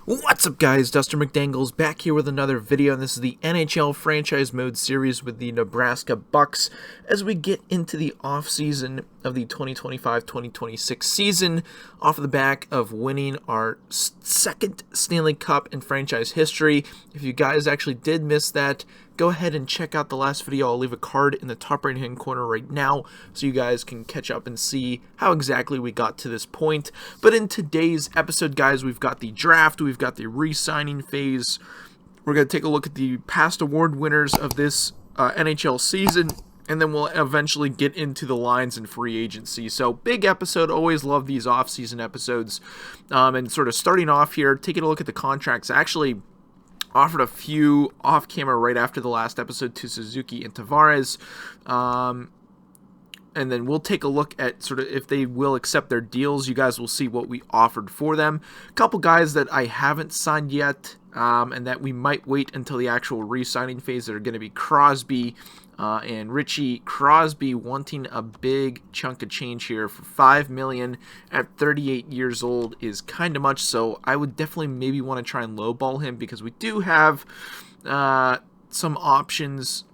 What's up, guys? Duster McDangles back here with another video, and this is the NHL Franchise Mode series with the Nebraska Bucks as we get into the off-season of the 2025-2026 season off of the back of winning our second Stanley Cup in franchise history. If you guys actually did miss that, go ahead and check out the last video. I'll leave a card in the top right hand corner right now so you guys can catch up and see how exactly we got to this point. But in today's episode, guys, we've got the draft, we've got the re-signing phase. We're going to take a look at the past award winners of this NHL season, and then we'll eventually get into the lines and free agency. So big episode. Always love these off-season episodes. And sort of starting off here, taking a look at the contracts. Actually offered a few off camera right after the last episode to Suzuki and Tavares. And then we'll take a look at sort of if they will accept their deals. You guys will see what we offered for them. A couple guys that I haven't signed yet, and that we might wait until the actual re-signing phase that are going to be Crosby and Richie. Crosby wanting a big chunk of change here for $5 million at 38 years old is kind of much, so I would definitely maybe want to try and lowball him because we do have some options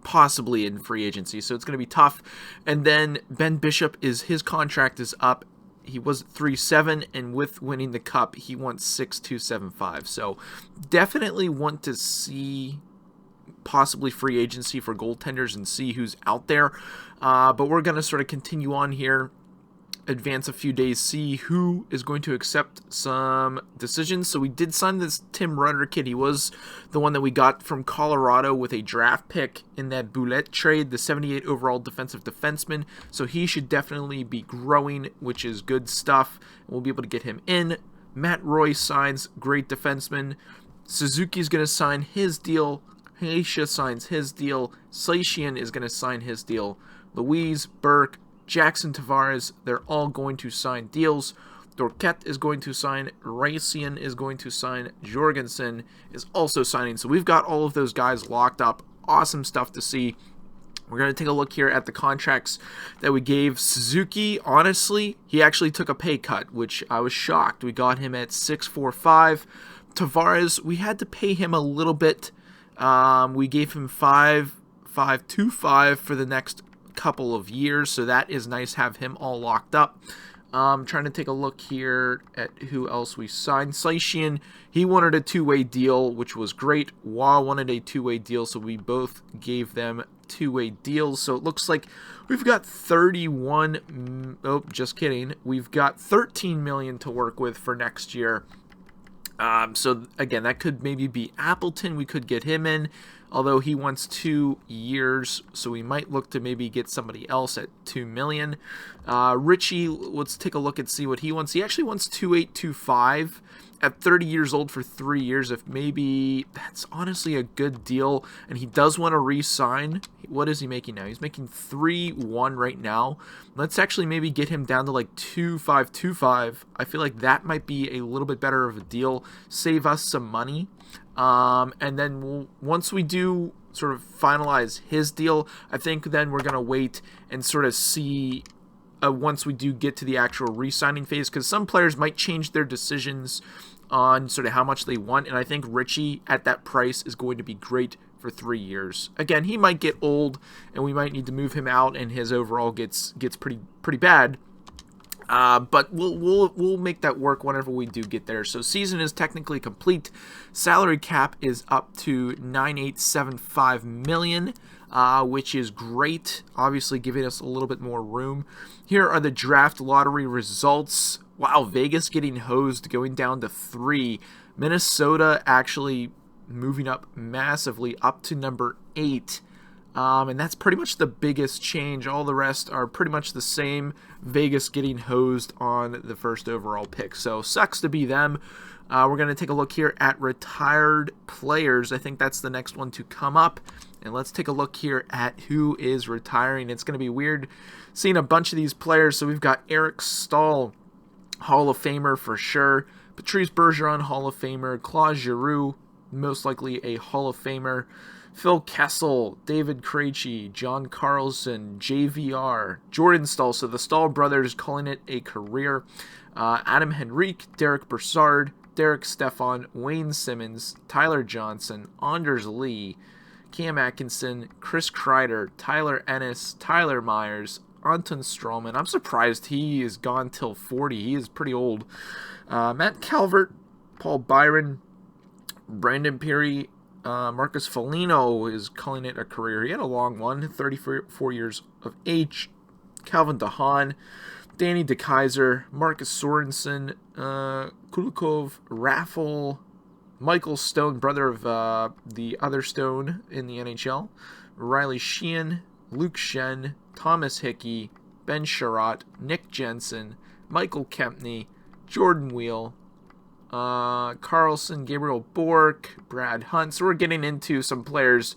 possibly in free agency, so it's going to be tough. And then Ben Bishop, his contract is up. He was 3.7, and with winning the cup, he wants 6.275. So definitely want to see possibly free agency for goaltenders and see who's out there. But we're going to sort of continue on here, advance a few days, see who is going to accept some decisions. So we did sign this Tim Rudder kid. He was the one that we got from Colorado with a draft pick in that Boulette trade, the 78 overall defensive defenseman. So he should definitely be growing, which is good stuff. We'll be able to get him in. Matt Roy signs, great defenseman. Suzuki's going to sign his deal. Haisha signs his deal. Slaitian is going to sign his deal. Louise, Burke, Jackson, Tavares, they're all going to sign deals. Dorquette is going to sign. Racian is going to sign. Jorgensen is also signing. So we've got all of those guys locked up. Awesome stuff to see. We're going to take a look here at the contracts that we gave Suzuki. Honestly, he actually took a pay cut, which I was shocked. We got him at 6.45. Tavares, we had to pay him a little bit. We gave him 5.25 for the next couple of years, so that is nice. Have him all locked up. Trying to take a look here at who else we signed. Slaitian, he wanted a two-way deal, which was great. Wah wanted a two-way deal, so we both gave them two-way deals. So it looks like we've got 31. Oh, just kidding. We've got 13 million to work with for next year. So again, that could maybe be Appleton. We could get him in, although he wants 2 years, so we might look to maybe get somebody else at 2 million. Richie, let's take a look and see what he wants. He actually wants 2.825 at 30 years old for 3 years. If maybe that's honestly a good deal, and he does want to re-sign. What is he making now? He's making 3.1 right now. Let's actually maybe get him down to like 2.525. I feel like that might be a little bit better of a deal. Save us some money. And then once we do sort of finalize his deal, I think then we're going to wait and sort of see once we do get to the actual re-signing phase, because some players might change their decisions on sort of how much they want, and I think Richie at that price is going to be great for 3 years. Again, he might get old, and we might need to move him out, and his overall gets pretty bad. But we'll make that work whenever we do get there. So season is technically complete. Salary cap is up to $9.875 million, which is great. Obviously giving us a little bit more room. Here are the draft lottery results. Wow, Vegas getting hosed, going down to 3. Minnesota actually moving up massively, up to number 8. And that's pretty much the biggest change. All the rest are pretty much the same. Vegas getting hosed on the first overall pick. So sucks to be them. We're going to take a look here at retired players. I think that's the next one to come up. And let's take a look here at who is retiring. It's going to be weird seeing a bunch of these players. So we've got Eric Stahl, Hall of Famer for sure. Patrice Bergeron, Hall of Famer. Claude Giroux, most likely a Hall of Famer. Phil Kessel, David Krejci, John Carlson, JVR, Jordan Stahl. So the Stahl brothers calling it a career. Adam Henrique, Derek Brassard, Derek Stefan, Wayne Simmons, Tyler Johnson, Anders Lee, Cam Atkinson, Chris Kreider, Tyler Ennis, Tyler Myers, Anton Strawman. I'm surprised he is gone till 40. He is pretty old. Matt Calvert, Paul Byron, Brandon Peary, Marcus Foligno is calling it a career. He had a long one, 34 years of age. Calvin DeHaan, Danny DeKaiser, Marcus Sorensen, Kulikov, Raffle, Michael Stone, brother of the other Stone in the NHL, Riley Sheehan, Luke Shen, Thomas Hickey, Ben Sherratt, Nick Jensen, Michael Kempney, Jordan Wheel, Carlson, Gabriel Bork, Brad Hunt. So we're getting into some players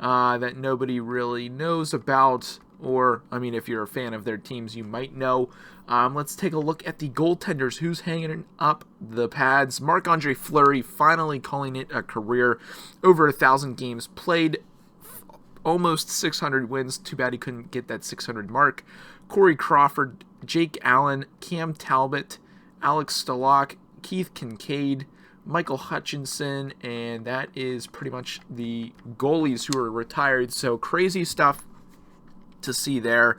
that nobody really knows about, or, I mean, if you're a fan of their teams, you might know. Let's take a look at the goaltenders. Who's hanging up the pads? Marc-Andre Fleury finally calling it a career. Over 1,000 games played, almost 600 wins. Too bad he couldn't get that 600 mark. Corey Crawford, Jake Allen, Cam Talbot, Alex Stalock, Keith Kincaid, Michael Hutchinson, and that is pretty much the goalies who are retired. So crazy stuff to see there.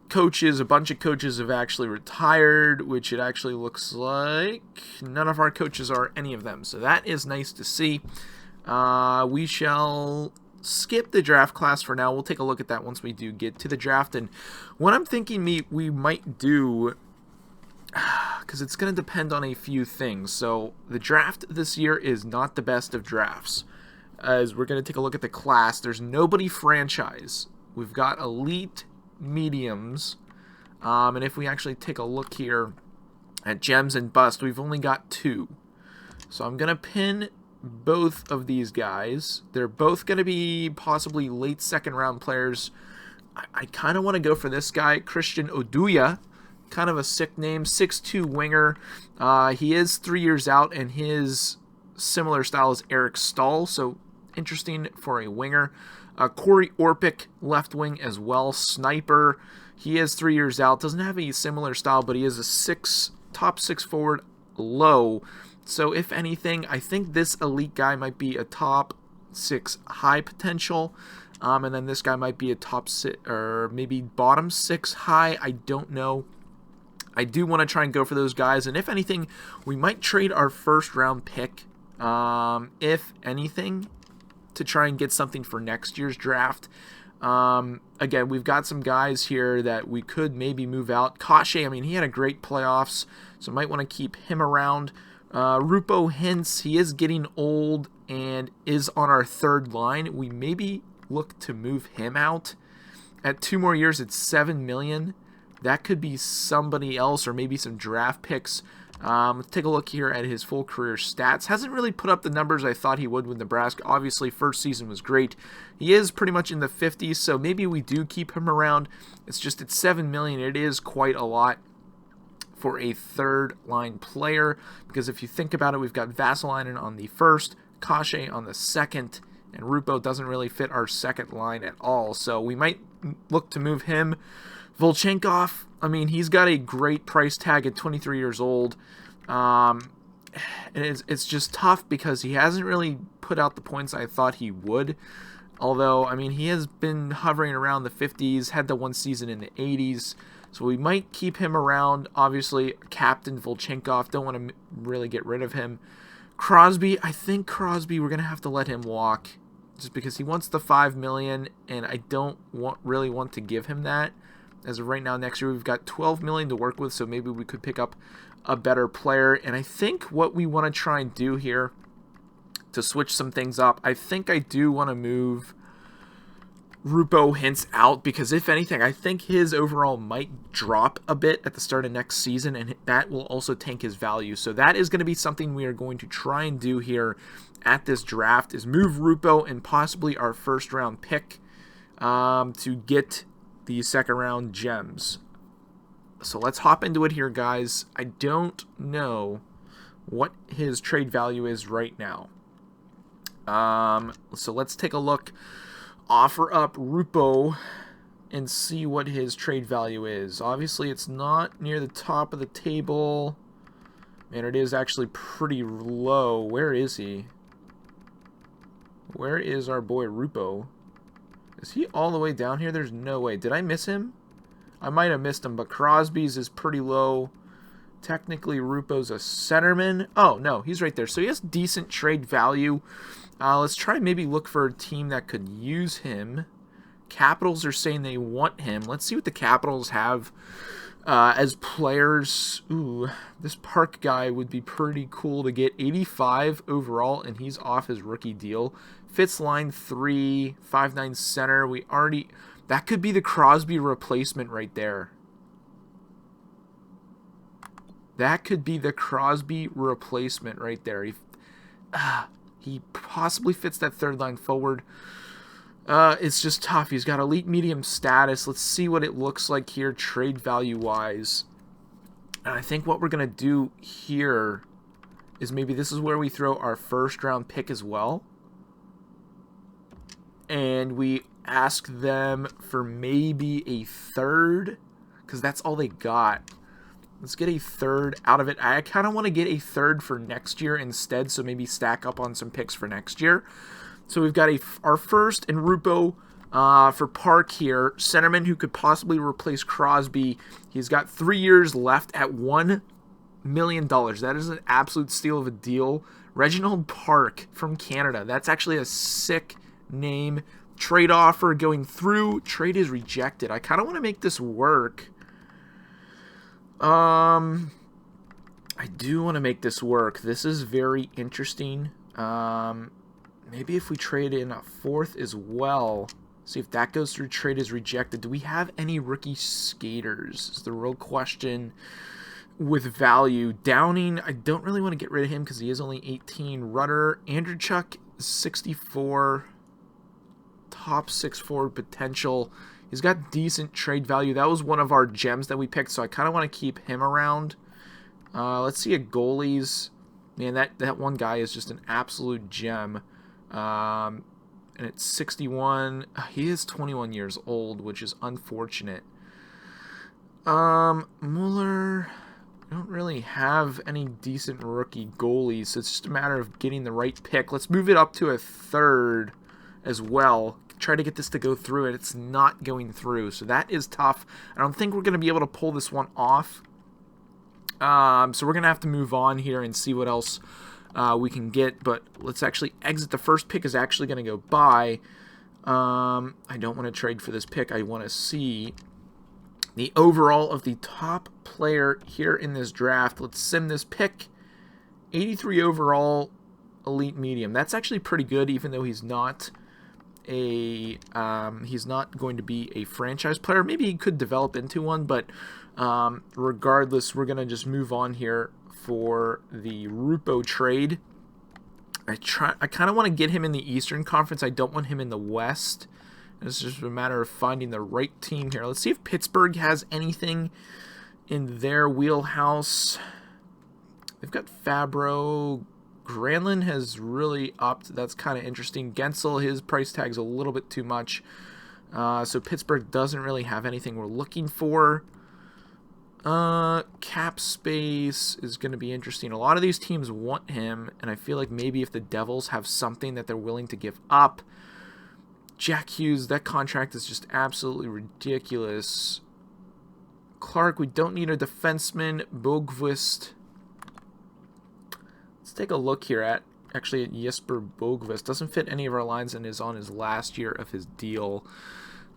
Coaches, a bunch of coaches have actually retired, which it actually looks like none of our coaches are any of them. So that is nice to see. We shall skip the draft class for now. We'll take a look at that once we do get to the draft. And what I'm thinking we might do, because it's going to depend on a few things. So the draft this year is not the best of drafts. As we're going to take a look at the class, there's nobody franchise. We've got elite mediums. And if we actually take a look here at gems and bust, we've only got 2. So I'm going to pin both of these guys. They're both going to be possibly late second round players. I kind of want to go for this guy, Christian Oduya. Kind of a sick name, 6'2 winger. He is 3 years out, and his similar style is Eric Stahl, so interesting for a winger. Corey Orpik, left wing as well, sniper. He is 3 years out, doesn't have a similar style, but he is a top 6 forward low. So if anything, I think this elite guy might be a top 6 high potential. And then this guy might be a top 6 or maybe bottom 6 high. I don't know. I do want to try and go for those guys. And if anything, we might trade our first round pick, if anything, to try and get something for next year's draft. Again, we've got some guys here that we could maybe move out. Kashe, I mean, he had a great playoffs, so might want to keep him around. Rupo Hintz, he is getting old and is on our third line. We maybe look to move him out. At 2 more years, it's $7 million. That could be somebody else or maybe some draft picks. Let's take a look here at his full career stats. Hasn't really put up the numbers I thought he would with Nebraska. Obviously, first season was great. He is pretty much in the 50s, so maybe we do keep him around. It's just at $7 million. It is quite a lot for a third-line player, because if you think about it, we've got Vasalainen on the first, Kashe on the second, and Rupo doesn't really fit our second line at all, so we might look to move him. Volchenkov, I mean, he's got a great price tag at 23 years old. And it's just tough because he hasn't really put out the points I thought he would. Although, I mean, he has been hovering around the 50s, had the one season in the 80s. So we might keep him around. Obviously, Captain Volchenkov, don't want to really get rid of him. Crosby, I think Crosby, we're going to have to let him walk. Just because he wants the $5 million, and I don't really want to give him that. As of right now, next year, we've got $12 million to work with, so maybe we could pick up a better player. And I think what we want to try and do here to switch some things up, I think I do want to move Rupo Hintz out, because if anything, I think his overall might drop a bit at the start of next season, and that will also tank his value. So that is going to be something we are going to try and do here at this draft, is move Rupo and possibly our first round pick to get the second round gems. So let's hop into it here, guys. I don't know what his trade value is right now. So let's take a look. Offer up Rupo and see what his trade value is. Obviously, it's not near the top of the table. And it is actually pretty low. Where is he? Where is our boy Rupo? Is he all the way down here? There's no way. Did I miss him? I might have missed him, but Crosby's is pretty low. Technically, Rupo's a centerman. Oh, no, he's right there. So he has decent trade value. Let's try maybe look for a team that could use him. Capitals are saying they want him. Let's see what the Capitals have as players. Ooh, this Park guy would be pretty cool to get. 85 overall, and he's off his rookie deal. Fits line 3, 5'9" center. We already... That could be the Crosby replacement right there. That could be the Crosby replacement right there. He possibly fits that third line forward. It's just tough. He's got elite medium status. Let's see what it looks like here trade value-wise. And I think what we're going to do here is maybe this is where we throw our first-round pick as well. And we ask them for maybe a third, because that's all they got. Let's get a third out of it. I kind of want to get a third for next year instead, so maybe stack up on some picks for next year. So we've got our first and Rupo for Park here. Centerman who could possibly replace Crosby. He's got 3 years left at $1 million. That is an absolute steal of a deal. Reginald Park from Canada. That's actually a sick name. Trade offer going through. Trade is rejected. I kind of want to make this work. I do want to make this work. This is very interesting. Maybe if we trade in a fourth as well. See if that goes through. Trade is rejected. Do we have any rookie skaters? Is the real question with value. Downing, I don't really want to get rid of him because he is only 18. Rudder, Andrew Chuck, 64. Top 6 forward potential. He's got decent trade value. That was one of our gems that we picked, so I kind of want to keep him around. Let's see at goalies. Man, that one guy is just an absolute gem. And it's 61. He is 21 years old, which is unfortunate. Mueller, we don't really have any decent rookie goalies, so it's just a matter of getting the right pick. Let's move it up to a third as well. Try to get this to go through, and it's not going through, so that is tough. I don't think we're going to be able to pull this one off. So we're going to have to move on here and see what else we can get, but let's actually exit. The first pick is actually going to go by. I don't want to trade for this pick. I want to see the overall of the top player here in this draft. Let's sim this pick. 83 overall, elite medium. That's actually pretty good, even though he's not he's not going to be a franchise player. Maybe he could develop into one, but regardless, we're going to just move on here for the Rupo trade. I kind of want to get him in the Eastern Conference. I don't want him in the West. It's just a matter of finding the right team here. Let's see if Pittsburgh has anything in their wheelhouse. They've got Fabro. Granlund has really upped. That's kind of interesting. Gensel, his price tag's a little bit too much. So Pittsburgh doesn't really have anything we're looking for. Cap space is going to be interesting. A lot of these teams want him, and I feel like maybe if the Devils have something that they're willing to give up. Jack Hughes, that contract is just absolutely ridiculous. Clark, we don't need a defenseman. Bogvist. Let's take a look here at Jesper Bogvist. Doesn't fit any of our lines and is on his last year of his deal.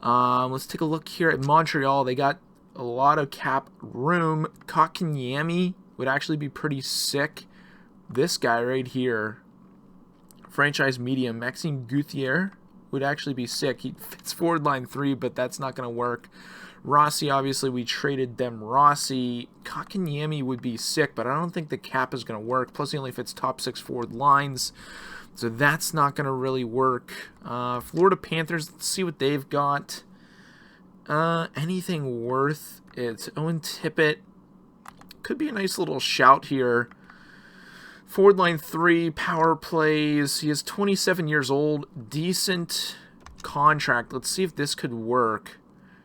Let's take a look here at Montreal. They got a lot of cap room. Kotkaniemi would actually be pretty sick. This guy right here, franchise medium, Maxime Gauthier, would actually be sick. He fits forward line 3, but that's not going to work. Rossi, obviously, we traded them Rossi. Kotkaniemi would be sick, but I don't think the cap is going to work. Plus, he only fits top 6 forward lines, so that's not going to really work. Florida Panthers, let's see what they've got. Anything worth it? Owen Tippett could be a nice little shout here Forward line 3, power plays. He is 27 years old. Decent contract. Let's see if this could work.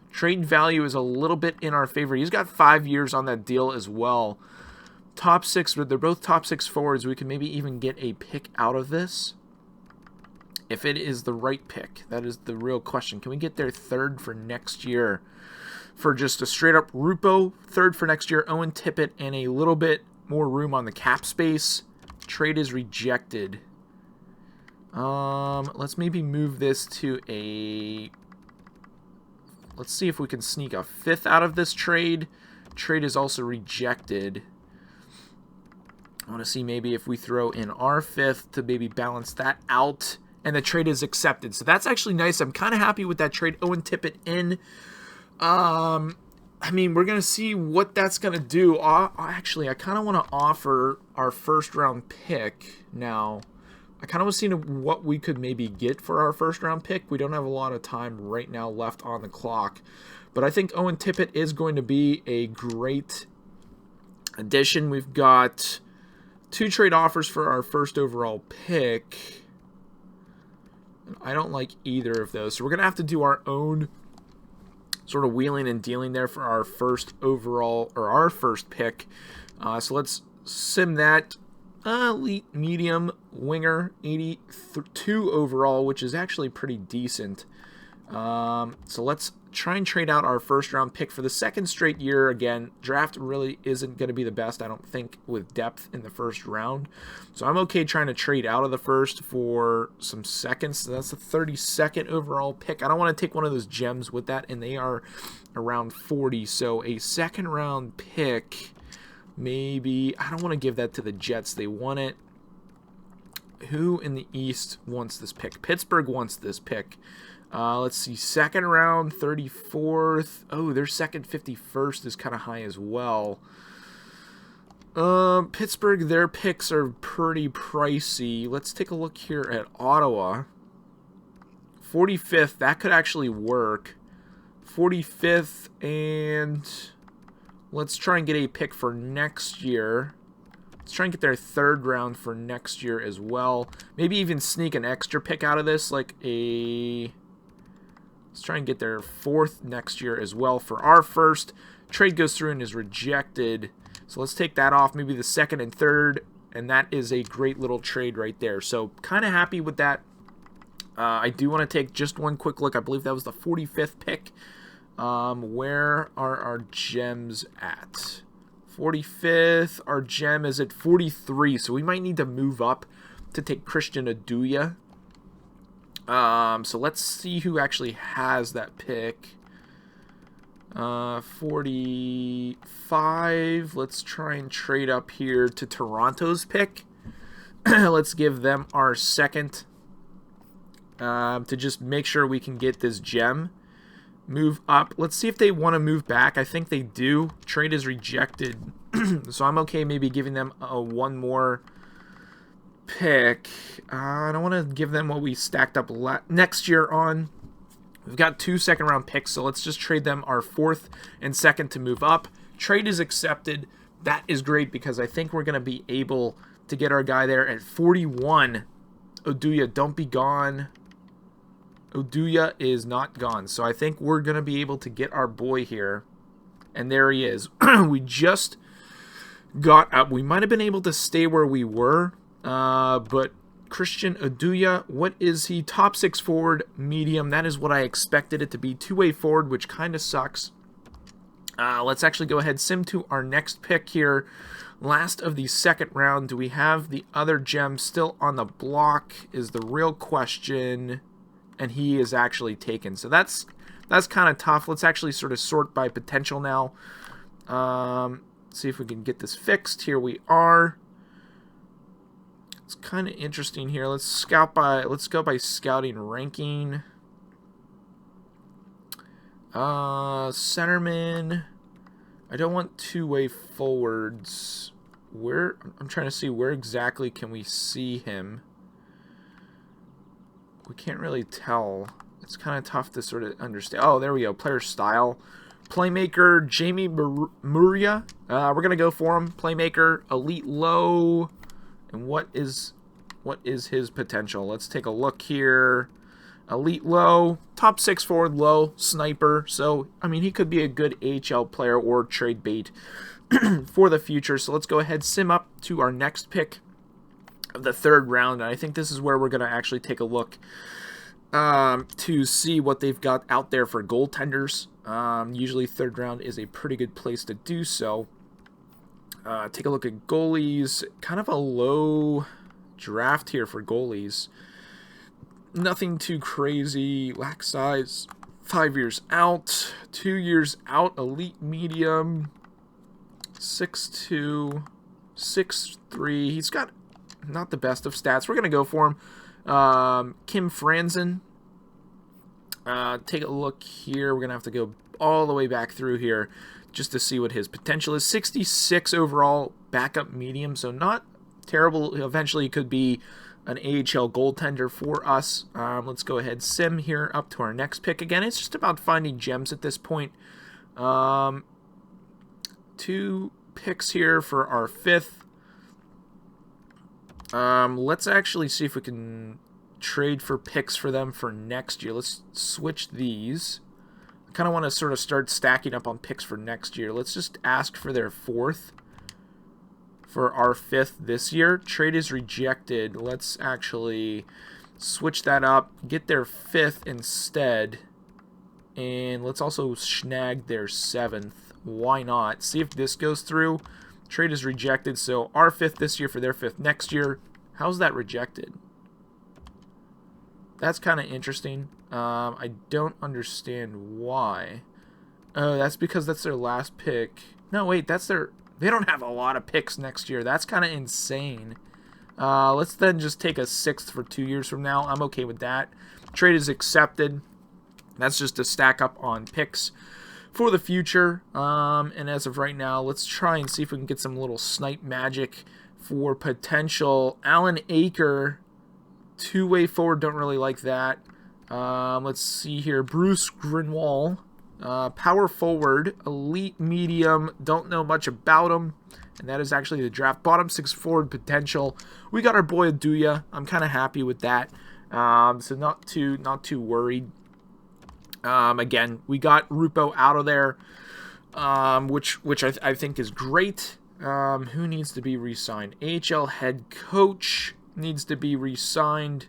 Trade value is a little bit in our favor. He's got 5 years on that deal as well. Top 6, they're both top 6 forwards. We can maybe even get a pick out of this. If it is the right pick, that is the real question. Can we get their third for next year? For just a straight up Rupo, third for next year, Owen Tippett, and a little bit more room on the cap space. Trade is rejected. Let's maybe move this to a... Let's see if we can sneak a 5th out of this trade. Trade is also rejected. I want to see maybe if we throw in our 5th to maybe balance that out. And the trade is accepted. So that's actually nice. I'm kind of happy with that trade. Owen Tippett in. I mean, we're going to see what that's going to do. Actually, I kind of want to offer our first round pick now. I kind of want to see what we could maybe get for our first round pick. We don't have a lot of time right now left on the clock. But I think Owen Tippett is going to be a great addition. We've got 2 trade offers for our first overall pick. I don't like either of those. So we're going to have to do our own sort of wheeling and dealing there for our first overall, or our first pick. So let's sim that. Elite medium winger, 82 overall, which is actually pretty decent. So let's try and trade out our first round pick for the second straight year. Again, draft really isn't going to be the best, I don't think, with depth in the first round. So I'm okay trying to trade out of the first for some seconds. So that's the 32nd overall pick. I don't want to take one of those gems with that, and they are around 40. So a second round pick, maybe. I don't want to give that to the Jets. They want it. Who in the East wants this pick? Pittsburgh wants this pick. Let's see, second round, 34th. Oh, their second 51st is kind of high as well. Pittsburgh, their picks are pretty pricey. Let's take a look here at Ottawa. 45th, that could actually work. 45th, and let's try and get a pick for next year. Let's try and get their third round for next year as well. Maybe even sneak an extra pick out of this, like a... Let's try and get their 4th next year as well for our first. Trade goes through and is rejected. So let's take that off, maybe the 2nd and 3rd, and that is a great little trade right there. So kind of happy with that. I do want to take just one quick look. I believe that was the 45th pick. Where are our gems at? 45th, our gem is at 43, so we might need to move up to take Christian Aduya. So let's see who actually has that pick. 45. Let's try and trade up here to Toronto's pick. Let's give them our 2nd to just make sure we can get this gem. Move up. Let's see if they want to move back. I think they do. Trade is rejected. So I'm okay maybe giving them one more pick. I don't want to give them what we stacked up next year on. We've got 2 second-round picks, so let's just trade them our 4th and 2nd to move up. Trade is accepted. That is great because I think we're going to be able to get our guy there at 41. Aduya, don't be gone. Aduya is not gone. So I think we're going to be able to get our boy here. And there he is. We just got up. We might have been able to stay where we were. But Christian Aduya, what is he? Top 6 forward, medium. That is what I expected it to be. 2-way forward, which kind of sucks. Let's actually go ahead, sim to our next pick here. Last of the 2nd round. Do we have the other gem still on the block is the real question. And he is actually taken. So that's kind of tough. Let's actually sort of sort by potential now. See if we can get this fixed. Here we are. It's kind of interesting here. Let's go by scouting ranking. Centerman. I don't want 2-way forwards. I'm trying to see where exactly can we see him. We can't really tell. It's kind of tough to sort of understand. Oh, there we go. Player style. Playmaker, Jamie Muria. We're going to go for him. Playmaker, elite low. And what is his potential? Let's take a look here. Elite low, top 6 forward low, sniper. So, I mean, he could be a good AHL player or trade bait for the future. So let's go ahead, sim up to our next pick of the 3rd round. And I think this is where we're going to actually take a look to see what they've got out there for goaltenders. Usually 3rd round is a pretty good place to do so. Take a look at goalies. Kind of a low draft here for goalies. Nothing too crazy. Lack size. 5 years out. 2 years out. Elite medium. 6'2". 6'3". He's got not the best of stats. We're going to go for him. Kim Franzen. Take a look here. We're going to have to go all the way back through here just to see what his potential is. 66 overall. Backup medium. So not terrible. Eventually he could be an AHL goaltender for us. Let's go ahead, sim here up to our next pick. Again, it's just about finding gems at this point. 2 picks here for our 5th. Let's actually see if we can trade for picks for them for next year. Let's switch these. I kind of want to sort of start stacking up on picks for next year. Let's just ask for their 4th. For our 5th this year. Trade is rejected. Let's actually switch that up. Get their 5th instead. And let's also snag their 7th. Why not? See if this goes through. Trade is rejected. So our 5th this year for their 5th next year. How's that rejected? That's kind of interesting. I don't understand why. Oh, that's because that's their last pick. No, wait. That's their... They don't have a lot of picks next year. That's kind of insane. Let's then just take a 6th for 2 years from now. I'm okay with that. Trade is accepted. That's just to stack up on picks for the future. And as of right now, let's try and see if we can get some little snipe magic for potential. Alan Aker, 2-way forward. Don't really like that. Let's see here. Bruce Greenwald. Power forward, elite medium, don't know much about him, and that is actually the draft. Bottom 6 forward potential. We got our boy Aduya. I'm kind of happy with that. So not too worried. Again, we got Rupo out of there, which I think is great. Who needs to be re-signed? AHL head coach needs to be re-signed.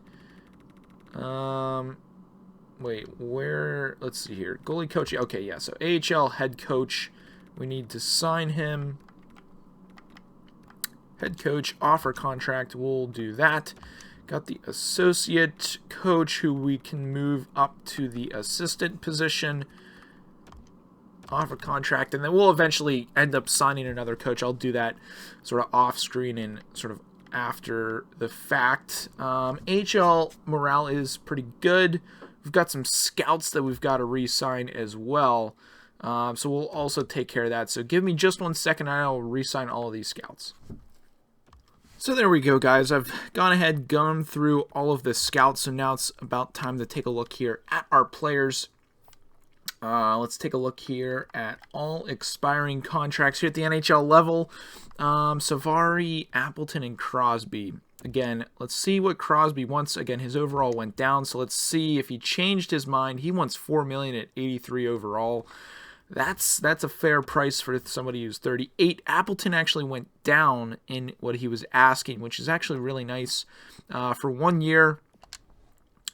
Wait, where? Let's see here. Goalie coach. Okay, yeah. So AHL head coach. We need to sign him. Head coach offer contract. We'll do that. Got the associate coach who we can move up to the assistant position. Offer contract. And then we'll eventually end up signing another coach. I'll do that sort of off screen and sort of after the fact. AHL morale is pretty good. We've got some scouts that we've got to re-sign as well. So we'll also take care of that. So give me just 1 second and I'll re-sign all of these scouts. So there we go, guys. I've gone through all of the scouts. So now it's about time to take a look here at our players. Let's take a look here at all expiring contracts here at the NHL level. Savary, Appleton, and Crosby. Again, let's see what Crosby wants. Again, his overall went down, so let's see if he changed his mind. He wants $4 million at 83 overall. That's a fair price for somebody who's 38. Appleton actually went down in what he was asking, which is actually really nice for 1 year.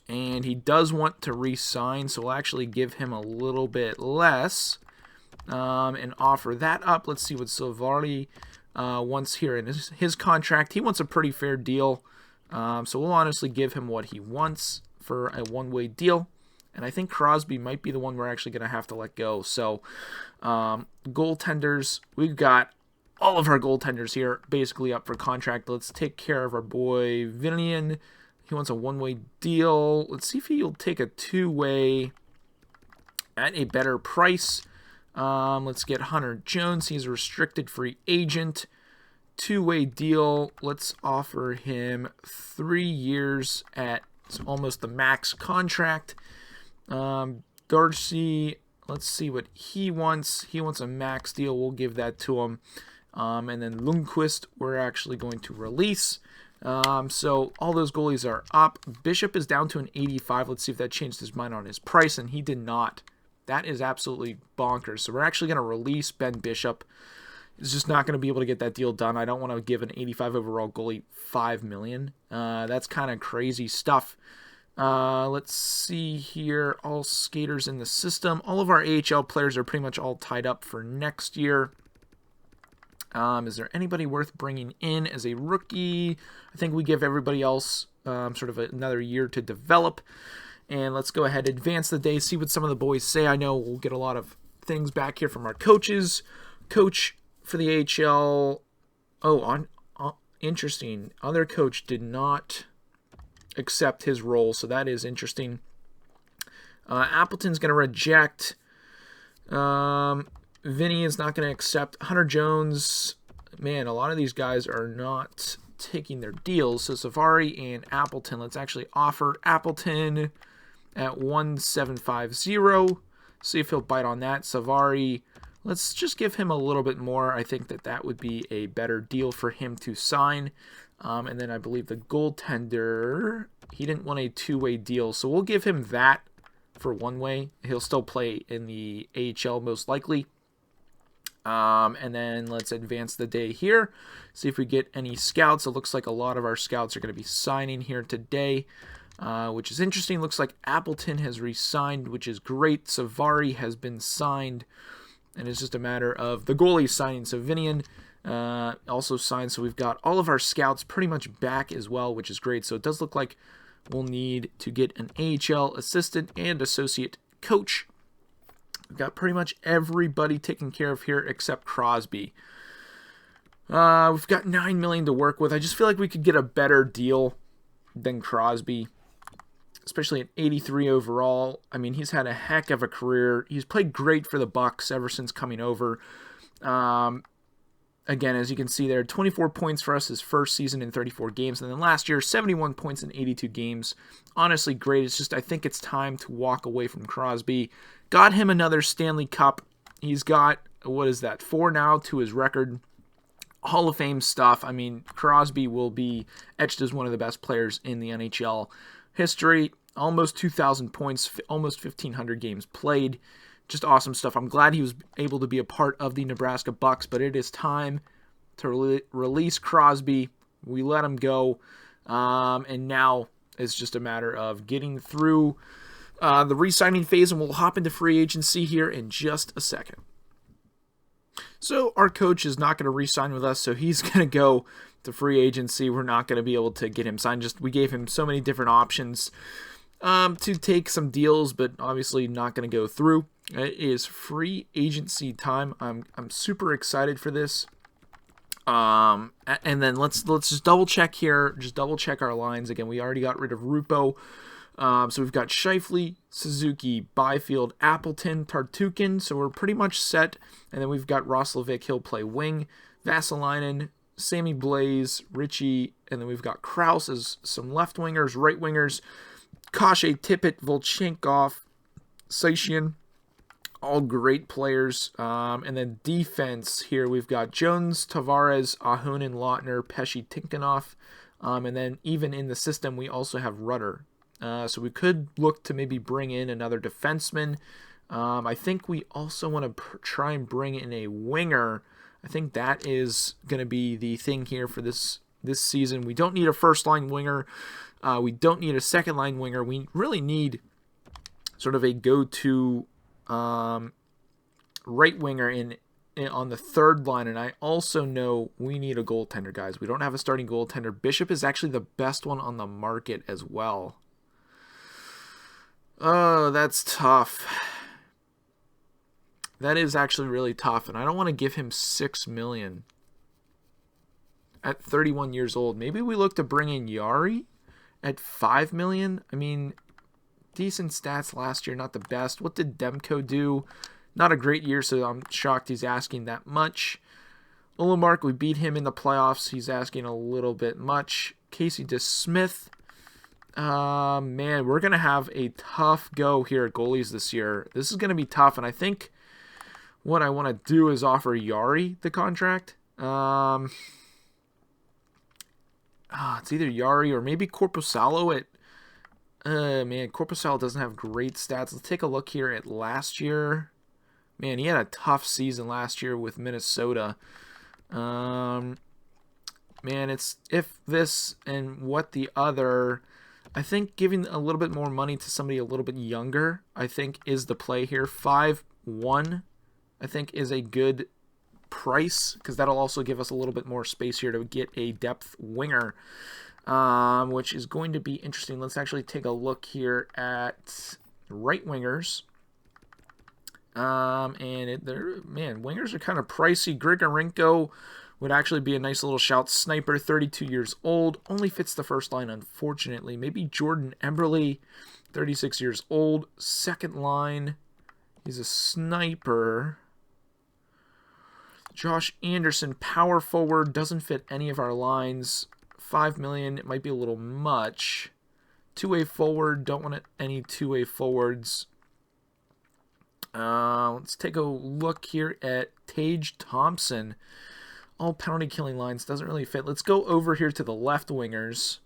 And he does want to re-sign, so we'll actually give him a little bit less and offer that up. Let's see what Savary wants here in his contract. He wants a pretty fair deal, so we'll honestly give him what he wants for a one-way deal. And I think Crosby might be the one we're actually going to have to let go. So goaltenders, we've got all of our goaltenders here basically up for contract. Let's take care of our boy Vinian. He wants a one-way deal. Let's see if he'll take a two-way at a better price. Let's get Hunter Jones. He's a restricted free agent. Two-way deal. Let's offer him 3 years at almost the max contract. Darcy, let's see what he wants. He wants a max deal. We'll give that to him. And then Lundqvist we're actually going to release. So all those goalies are up. Bishop is down to an 85. Let's see if that changed his mind on his price, and he did not. That is absolutely bonkers. So we're actually going to release Ben Bishop. He's just not going to be able to get that deal done. I don't want to give an 85 overall goalie $5 million. That's kind of crazy stuff. Let's see here. All skaters in the system. All of our AHL players are pretty much all tied up for next year. Is there anybody worth bringing in as a rookie? I think we give everybody else sort of another year to develop. And let's go ahead and advance the day, see what some of the boys say. I know we'll get a lot of things back here from our coaches. Coach for the AHL. Interesting. Other coach did not accept his role, so that is interesting. Appleton's going to reject. Vinny is not going to accept. Hunter Jones, man, a lot of these guys are not taking their deals. So Savari and Appleton, let's actually offer Appleton at 1,750. See if he'll bite on that. Savari, let's just give him a little bit more. I think that would be a better deal for him to sign. And then I believe the goaltender, he didn't want a two-way deal, so we'll give him that for one way. He'll still play in the AHL most likely. And then let's advance the day here. See if we get any scouts. It looks like a lot of our scouts are going to be signing here today, which is interesting. Looks like Appleton has re-signed, which is great. Savari has been signed, and it's just a matter of the goalie signing. So Vinian also signed. So we've got all of our scouts pretty much back as well, which is great. So it does look like we'll need to get an AHL assistant and associate coach. We've got pretty much everybody taken care of here except Crosby. We've got $9 million to work with. I just feel like we could get a better deal than Crosby, especially at 83 overall. I mean, he's had a heck of a career. He's played great for the Bucks ever since coming over. Again, as you can see there, 24 points for us his first season in 34 games. And then last year, 71 points in 82 games. Honestly, great. It's just I think it's time to walk away from Crosby. Got him another Stanley Cup. He's got, 4 now to his record. Hall of Fame stuff. I mean, Crosby will be etched as one of the best players in the NHL history. Almost 2,000 points, almost 1,500 games played. Just awesome stuff. I'm glad he was able to be a part of the Nebraska Bucks, but it is time to release Crosby. We let him go, and now it's just a matter of getting through the re-signing phase, and we'll hop into free agency here in just a second. So our coach is not going to re-sign with us, so he's going to go to free agency. We're not going to be able to get him signed. We gave him so many different options to take some deals, but obviously not going to go through. It is free agency time. I'm super excited for this. And then let's just double check here. Just double check our lines again. We already got rid of Rupo. So we've got Scheifele, Suzuki, Byfield, Appleton, Tartukin. So we're pretty much set. And then we've got Roslovic. He'll play wing. Vasalainen, Sammy Blaze, Richie, and then we've got Krause as some left wingers, right wingers. Kashe, Tippett, Volchenkov, Saishian. All great players. And then defense here, we've got Jones, Tavares, Ahonen, Lautner, Pesci, Tinkonoff. And then even in the system, we also have Rudder. So we could look to maybe bring in another defenseman. I think we also want to try and bring in a winger. I think that is going to be the thing here for this season. We don't need a first-line winger. We don't need a second-line winger. We really need sort of a go-to right winger in on the third line, and I also know we need a goaltender, guys. We don't have a starting goaltender. Bishop is actually the best one on the market as well. Oh, that's tough. That is actually really tough, and I don't want to give him $6 million at 31 years old. Maybe we look to bring in Yari at $5 million. I mean, decent stats last year, not the best. What did Demko do? Not a great year, so I'm shocked he's asking that much. Ullmark, we beat him in the playoffs. He's asking a little bit much. Casey DeSmith. Man, we're going to have a tough go here at goalies this year. This is going to be tough, and I think what I want to do is offer Yari the contract. It's either Yari or maybe Corpusalo at... man, Corpusalo doesn't have great stats. Let's take a look here at last year. Man, he had a tough season last year with Minnesota. Man, it's if this and what the other. I think giving a little bit more money to somebody a little bit younger, I think, is the play here. 5-1, I think, is a good price because that'll also give us a little bit more space here to get a depth winger, which is going to be interesting. Let's actually take a look here at right wingers. Man, wingers are kind of pricey. Grigorenko would actually be a nice little shout. Sniper, 32 years old, only fits the first line, unfortunately. Maybe Jordan Emberley, 36 years old, second line. He's a sniper. Josh Anderson, power forward, doesn't fit any of our lines. $5 million, it might be a little much. Two-way forward, don't want any two-way forwards. Let's take a look here at Tage Thompson. All penalty killing lines, doesn't really fit. Let's go over here to the left wingers.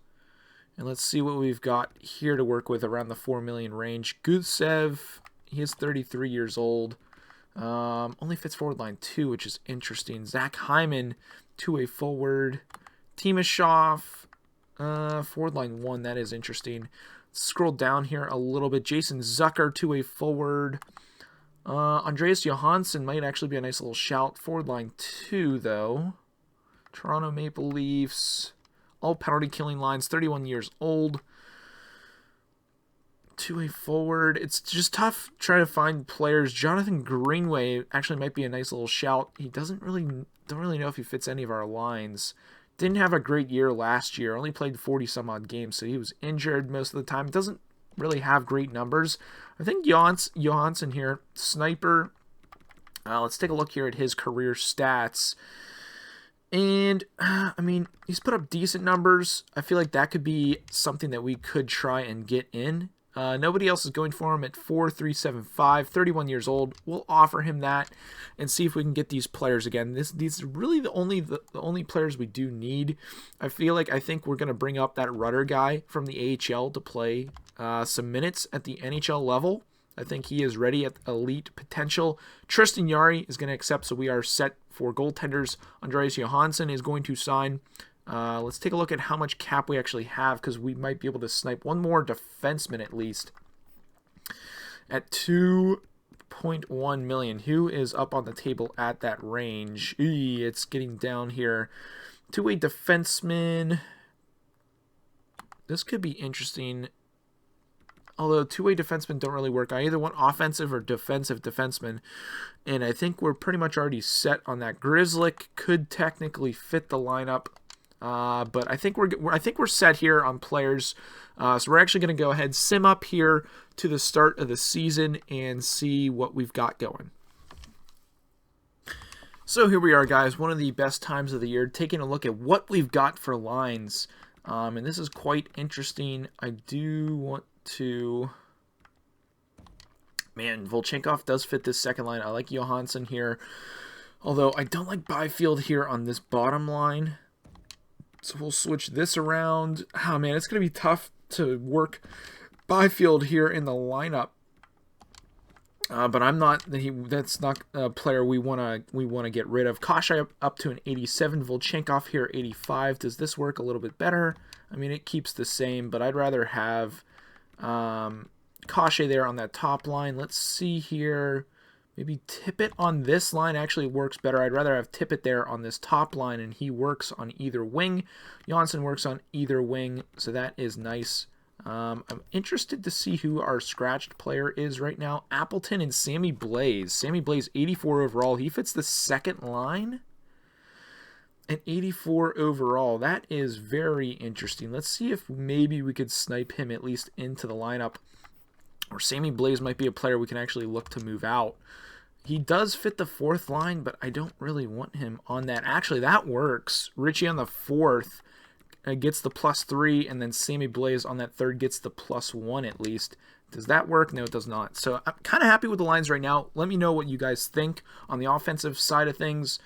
And let's see what we've got here to work with around the 4 million range. Gutsev, he is 33 years old. Only fits forward line 2, which is interesting. Zach Hyman, two-way forward. Timashov, forward line 1, that is interesting. Let's scroll down here a little bit. Jason Zucker, two-way forward. Andreas Johansson might actually be a nice little shout. Forward line 2, though. Toronto Maple Leafs. All penalty killing lines, 31 years old. Two-way forward. It's just tough trying to find players. Jonathan Greenway actually might be a nice little shout. He don't really know if he fits any of our lines. Didn't have a great year last year. Only played 40 some odd games, so he was injured most of the time. Doesn't really have great numbers. I think Johansson here, sniper. Let's take a look here at his career stats. And, I mean, he's put up decent numbers. I feel like that could be something that we could try and get in. Nobody else is going for him at 4,375, 31 years old. We'll offer him that and see if we can get these players again. These are really the only players we do need. I think we're going to bring up that Rudder guy from the AHL to play some minutes at the NHL level. I think he is ready at elite potential. Tristan Yari is going to accept, so we are set for goaltenders. Andreas Johansson is going to sign. Let's take a look at how much cap we actually have, because we might be able to snipe one more defenseman at least at 2.1 million. Who is up on the table at that range? It's getting down here. Two-way defenseman. This could be interesting. Although two-way defensemen don't really work. I either want offensive or defensive defensemen, and I think we're pretty much already set on that. Grizzlick could technically fit the lineup. But I think we're set here on players. So we're actually going to go ahead, sim up here to the start of the season and see what we've got going. So here we are, guys. One of the best times of the year, taking a look at what we've got for lines. And this is quite interesting. I do want to... Man, Volchenkov does fit this second line. I like Johansson here. Although I don't like Byfield here on this bottom line. So we'll switch this around. Oh, man, it's going to be tough to work Byfield here in the lineup. But I'm not. That's not a player we want to get rid of. Kashai up to an 87. Volchenkov here 85. Does this work a little bit better? I mean, it keeps the same, but I'd rather have Kashai there on that top line. Let's see here. Maybe Tippett on this line actually works better. I'd rather have Tippett there on this top line, and he works on either wing. Janssen works on either wing, so that is nice. I'm interested to see who our scratched player is right now. Appleton and Sammy Blaze. Sammy Blaze, 84 overall. He fits the second line at 84 overall. That is very interesting. Let's see if maybe we could snipe him at least into the lineup. Or Sammy Blaze might be a player we can actually look to move out. He does fit the fourth line, but I don't really want him on that. Actually, that works. Richie on the fourth gets the +3, and then Sammy Blaze on that third gets the +1 at least. Does that work? No, it does not. So I'm kind of happy with the lines right now. Let me know what you guys think on the offensive side of things.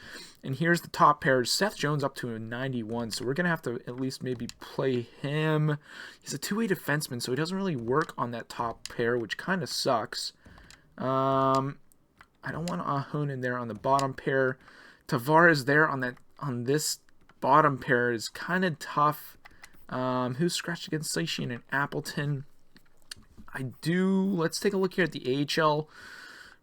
And here's the top pairs. Seth Jones up to a 91, so we're going to have to at least maybe play him. He's a two-way defenseman, so he doesn't really work on that top pair, which kind of sucks. I don't want Ahon in there on the bottom pair. Tavares there on this bottom pair is kind of tough. Who's scratched against Saishian and Appleton? Let's take a look here at the AHL.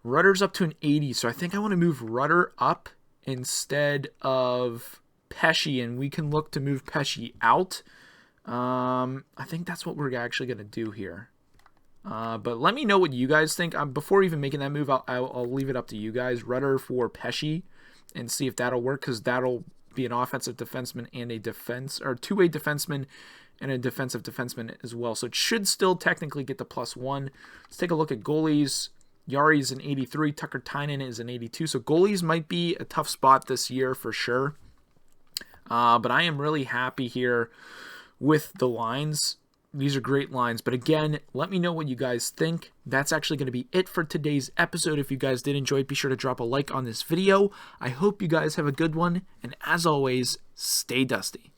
Rudder's up to an 80, so I think I want to move Rudder up instead of Pesci, and we can look to move Pesci out. I think that's what we're actually going to do here. But let me know what you guys think. Before even making that move, I'll leave it up to you guys. Rudder for Pesci, and see if that'll work, because that'll be an offensive defenseman and a two-way defenseman and a defensive defenseman as well. So it should still technically get the +1. Let's take a look at goalies. Yari's an 83. Tucker Tynan is an 82. So goalies might be a tough spot this year for sure. But I am really happy here with the lines. These are great lines. But again, let me know what you guys think. That's actually going to be it for today's episode. If you guys did enjoy it, be sure to drop a like on this video. I hope you guys have a good one. And as always, stay dusty.